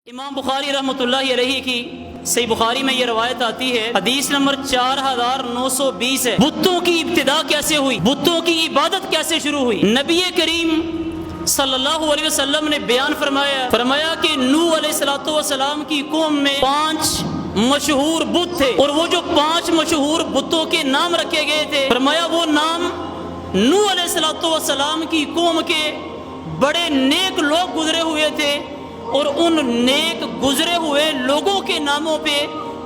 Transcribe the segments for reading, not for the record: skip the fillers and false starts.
امام بخاری رحمۃ اللہ علیہ کی صحیح بخاری میں یہ روایت آتی ہے، حدیث نمبر 4920 ہے۔ بتوں کی ابتدا کیسے ہوئی، بتوں کی عبادت کیسے شروع ہوئی؟ نبی کریم صلی اللہ علیہ وسلم نے بیان فرمایا کہ نوح علیہ السلام کی قوم میں 5 مشہور بت تھے، اور وہ جو 5 مشہور بتوں کے نام رکھے گئے تھے، فرمایا وہ نام نوح علیہ السلام کی قوم کے بڑے نیک لوگ گزرے ہوئے تھے، اور ان نیک گزرے ہوئے لوگوں کے ناموں پہ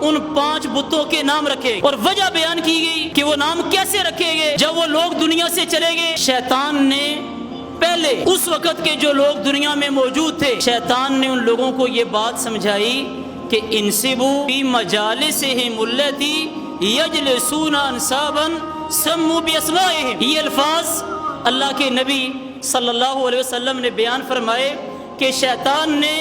ان 5 بتوں کے نام رکھے۔ اور وجہ بیان کی گئی کہ وہ نام کیسے رکھے گئے۔ جب وہ لوگ دنیا سے چلے گئے، شیطان نے پہلے اس وقت کے جو لوگ دنیا میں موجود تھے، شیطان نے ان لوگوں کو یہ بات سمجھائی کہ انسبوا فی مجالسہم التی یجلسون انصابا سموا باسمائہم۔ یہ الفاظ اللہ کے نبی صلی اللہ علیہ وسلم نے بیان فرمائے کہ شیطان نے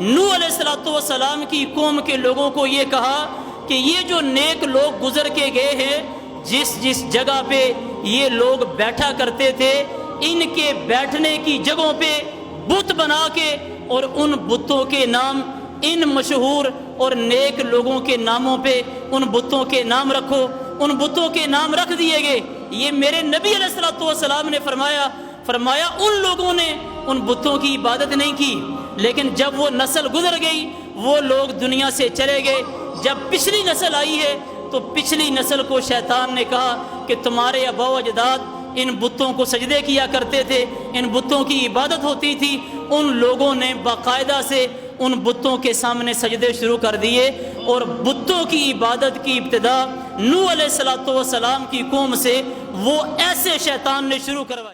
نوح علیہ السلام کی قوم کے لوگوں کو یہ کہا کہ یہ جو نیک لوگ گزر کے گئے ہیں، جس جگہ پہ یہ لوگ بیٹھا کرتے تھے، ان کے بیٹھنے کی جگہوں پہ بت بنا کے اور ان بتوں کے نام ان مشہور اور نیک لوگوں کے ناموں پہ ان بتوں کے نام رکھو۔ ان بتوں کے نام رکھ دیے گئے۔ یہ میرے نبی علیہ السلام نے فرمایا ان لوگوں نے ان بتوں کی عبادت نہیں کی، لیکن جب وہ نسل گزر گئی، وہ لوگ دنیا سے چلے گئے، جب پچھلی نسل آئی ہے تو پچھلی نسل کو شیطان نے کہا کہ تمہارے آباء و اجداد ان بتوں کو سجدے کیا کرتے تھے، ان بتوں کی عبادت ہوتی تھی۔ ان لوگوں نے باقاعدہ سے ان بتوں کے سامنے سجدے شروع کر دیے، اور بتوں کی عبادت کی ابتدا نوح علیہ السلام کی قوم سے وہ ایسے شیطان نے شروع کروائی۔